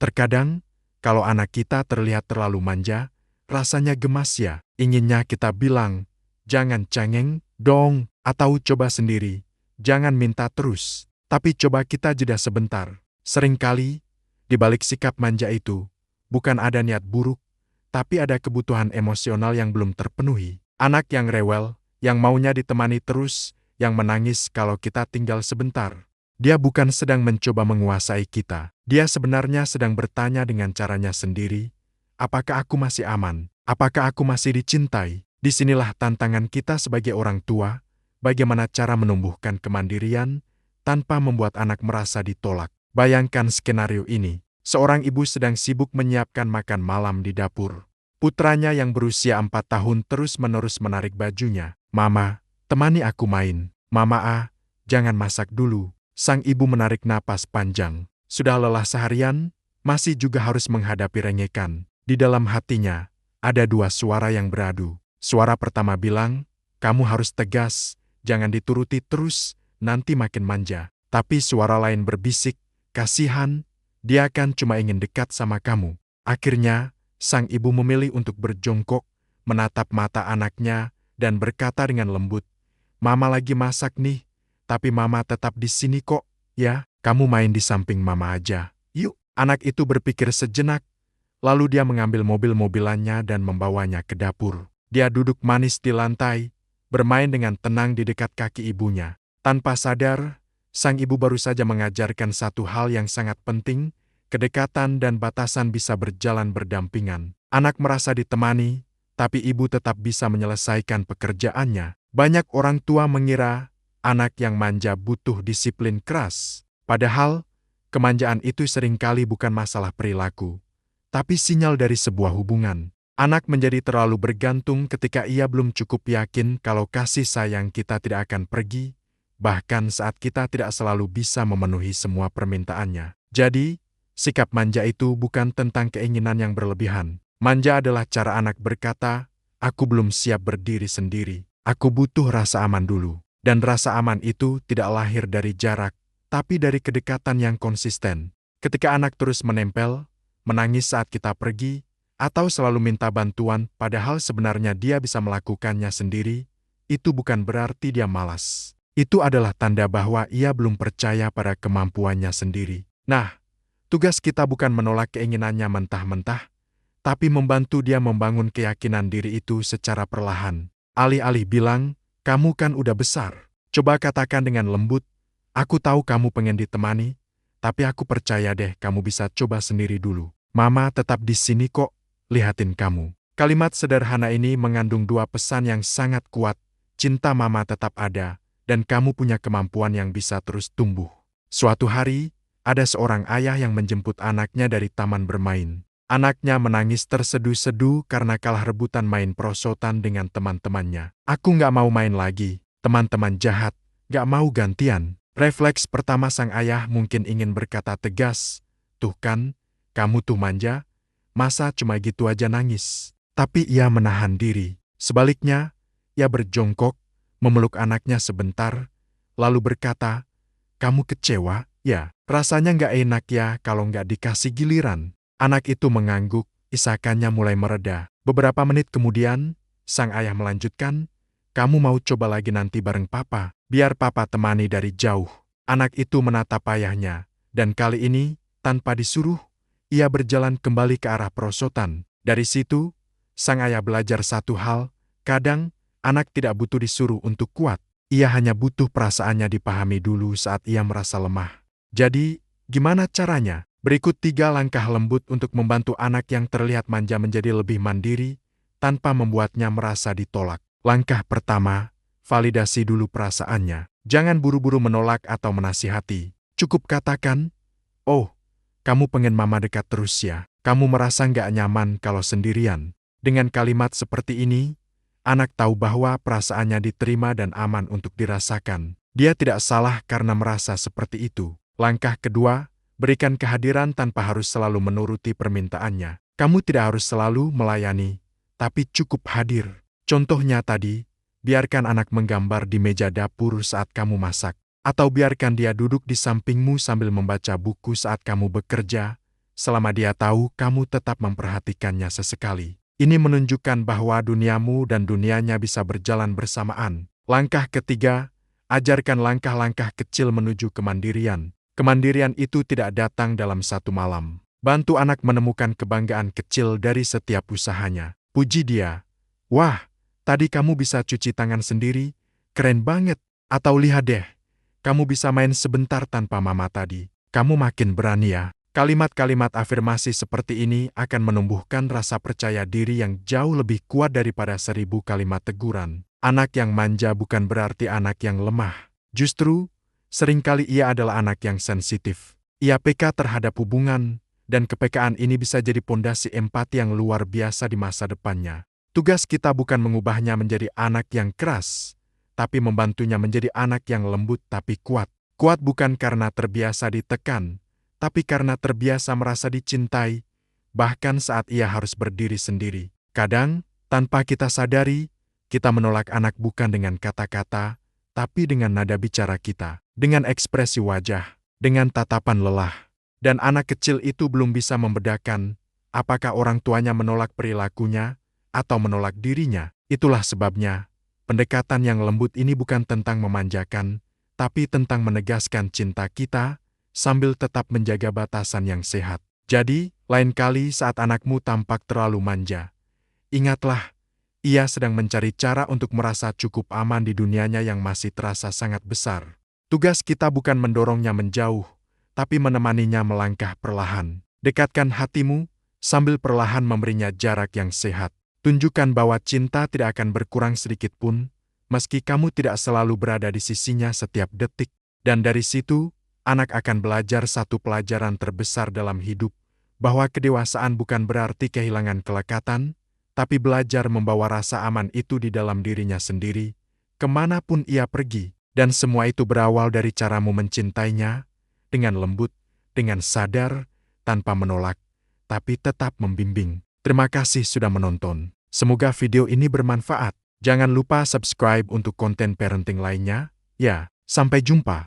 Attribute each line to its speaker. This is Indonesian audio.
Speaker 1: Terkadang, kalau anak kita terlihat terlalu manja, rasanya gemas ya. Inginnya kita bilang, jangan cengeng dong, atau coba sendiri. Jangan minta terus. Tapi coba kita jeda sebentar. Seringkali, di balik sikap manja itu, bukan ada niat buruk, tapi ada kebutuhan emosional yang belum terpenuhi. Anak yang rewel, yang maunya ditemani terus, yang menangis kalau kita tinggal sebentar. Dia bukan sedang mencoba menguasai kita. Dia sebenarnya sedang bertanya dengan caranya sendiri, apakah aku masih aman? Apakah aku masih dicintai? Disinilah tantangan kita sebagai orang tua, bagaimana cara menumbuhkan kemandirian tanpa membuat anak merasa ditolak. Bayangkan skenario ini, seorang ibu sedang sibuk menyiapkan makan malam di dapur. Putranya yang berusia 4 tahun terus-menerus menarik bajunya. Mama, temani aku main. Mama, jangan masak dulu. Sang ibu menarik napas panjang. Sudah lelah seharian, masih juga harus menghadapi rengekan. Di dalam hatinya, ada dua suara yang beradu. Suara pertama bilang, kamu harus tegas, jangan dituruti terus, nanti makin manja. Tapi suara lain berbisik, kasihan, dia kan cuma ingin dekat sama kamu. Akhirnya, sang ibu memilih untuk berjongkok, menatap mata anaknya, dan berkata dengan lembut, Mama lagi masak nih. Tapi Mama tetap di sini kok, ya, kamu main di samping Mama aja. Yuk, anak itu berpikir sejenak, lalu dia mengambil mobil-mobilannya dan membawanya ke dapur. Dia duduk manis di lantai, bermain dengan tenang di dekat kaki ibunya. Tanpa sadar, sang ibu baru saja mengajarkan satu hal yang sangat penting, kedekatan dan batasan bisa berjalan berdampingan. Anak merasa ditemani, tapi ibu tetap bisa menyelesaikan pekerjaannya. Banyak orang tua mengira, anak yang manja butuh disiplin keras. Padahal, kemanjaan itu seringkali bukan masalah perilaku, tapi sinyal dari sebuah hubungan. Anak menjadi terlalu bergantung ketika ia belum cukup yakin kalau kasih sayang kita tidak akan pergi, bahkan saat kita tidak selalu bisa memenuhi semua permintaannya. Jadi, sikap manja itu bukan tentang keinginan yang berlebihan. Manja adalah cara anak berkata, aku belum siap berdiri sendiri, aku butuh rasa aman dulu. Dan rasa aman itu tidak lahir dari jarak, tapi dari kedekatan yang konsisten. Ketika anak terus menempel, menangis saat kita pergi, atau selalu minta bantuan padahal sebenarnya dia bisa melakukannya sendiri, itu bukan berarti dia malas. Itu adalah tanda bahwa ia belum percaya pada kemampuannya sendiri. Nah, tugas kita bukan menolak keinginannya mentah-mentah, tapi membantu dia membangun keyakinan diri itu secara perlahan. Alih-alih bilang, kamu kan udah besar. Coba katakan dengan lembut, aku tahu kamu pengen ditemani, tapi aku percaya deh kamu bisa coba sendiri dulu. Mama tetap di sini kok, lihatin kamu. Kalimat sederhana ini mengandung dua pesan yang sangat kuat. Cinta Mama tetap ada, dan kamu punya kemampuan yang bisa terus tumbuh. Suatu hari, ada seorang ayah yang menjemput anaknya dari taman bermain. Anaknya menangis terseduh-seduh karena kalah rebutan main perosotan dengan teman-temannya. Aku nggak mau main lagi, teman-teman jahat, nggak mau gantian. Refleks pertama sang ayah mungkin ingin berkata tegas, tuh kan, kamu tuh manja, masa cuma gitu aja nangis. Tapi ia menahan diri. Sebaliknya, ia berjongkok, memeluk anaknya sebentar, lalu berkata, kamu kecewa, ya? Rasanya nggak enak ya kalau nggak dikasih giliran. Anak itu mengangguk, isakannya mulai mereda. Beberapa menit kemudian, sang ayah melanjutkan, kamu mau coba lagi nanti bareng papa, biar papa temani dari jauh. Anak itu menatap ayahnya, dan kali ini, tanpa disuruh, ia berjalan kembali ke arah perosotan. Dari situ, sang ayah belajar satu hal, kadang, anak tidak butuh disuruh untuk kuat. Ia hanya butuh perasaannya dipahami dulu saat ia merasa lemah. Jadi, gimana caranya? Berikut 3 langkah lembut untuk membantu anak yang terlihat manja menjadi lebih mandiri, tanpa membuatnya merasa ditolak. Langkah pertama, validasi dulu perasaannya. Jangan buru-buru menolak atau menasihati. Cukup katakan, oh, kamu pengen mama dekat terus ya. Kamu merasa nggak nyaman kalau sendirian. Dengan kalimat seperti ini, anak tahu bahwa perasaannya diterima dan aman untuk dirasakan. Dia tidak salah karena merasa seperti itu. Langkah kedua, berikan kehadiran tanpa harus selalu menuruti permintaannya. Kamu tidak harus selalu melayani, tapi cukup hadir. Contohnya tadi, biarkan anak menggambar di meja dapur saat kamu masak. Atau biarkan dia duduk di sampingmu sambil membaca buku saat kamu bekerja, selama dia tahu kamu tetap memperhatikannya sesekali. Ini menunjukkan bahwa duniamu dan dunianya bisa berjalan bersamaan. Langkah ketiga, ajarkan langkah-langkah kecil menuju kemandirian. Kemandirian itu tidak datang dalam satu malam. Bantu anak menemukan kebanggaan kecil dari setiap usahanya. Puji dia. Wah, tadi kamu bisa cuci tangan sendiri. Keren banget. Atau lihat deh, kamu bisa main sebentar tanpa mama tadi. Kamu makin berani ya. Kalimat-kalimat afirmasi seperti ini akan menumbuhkan rasa percaya diri yang jauh lebih kuat daripada 1000 kalimat teguran. Anak yang manja bukan berarti anak yang lemah. Justru, seringkali ia adalah anak yang sensitif. Ia peka terhadap hubungan, dan kepekaan ini bisa jadi pondasi empati yang luar biasa di masa depannya. Tugas kita bukan mengubahnya menjadi anak yang keras, tapi membantunya menjadi anak yang lembut tapi kuat. Kuat bukan karena terbiasa ditekan, tapi karena terbiasa merasa dicintai, bahkan saat ia harus berdiri sendiri. Kadang, tanpa kita sadari, kita menolak anak bukan dengan kata-kata, tapi dengan nada bicara kita, dengan ekspresi wajah, dengan tatapan lelah. Dan anak kecil itu belum bisa membedakan apakah orang tuanya menolak perilakunya atau menolak dirinya. Itulah sebabnya, pendekatan yang lembut ini bukan tentang memanjakan, tapi tentang menegaskan cinta kita, sambil tetap menjaga batasan yang sehat. Jadi, lain kali saat anakmu tampak terlalu manja, ingatlah, ia sedang mencari cara untuk merasa cukup aman di dunianya yang masih terasa sangat besar. Tugas kita bukan mendorongnya menjauh, tapi menemaninya melangkah perlahan. Dekatkan hatimu, sambil perlahan memberinya jarak yang sehat. Tunjukkan bahwa cinta tidak akan berkurang sedikit pun, meski kamu tidak selalu berada di sisinya setiap detik. Dan dari situ, anak akan belajar satu pelajaran terbesar dalam hidup, bahwa kedewasaan bukan berarti kehilangan kelekatan, tapi belajar membawa rasa aman itu di dalam dirinya sendiri, kemanapun ia pergi. Dan semua itu berawal dari caramu mencintainya, dengan lembut, dengan sadar, tanpa menolak, tapi tetap membimbing. Terima kasih sudah menonton. Semoga video ini bermanfaat. Jangan lupa subscribe untuk konten parenting lainnya. Ya, sampai jumpa.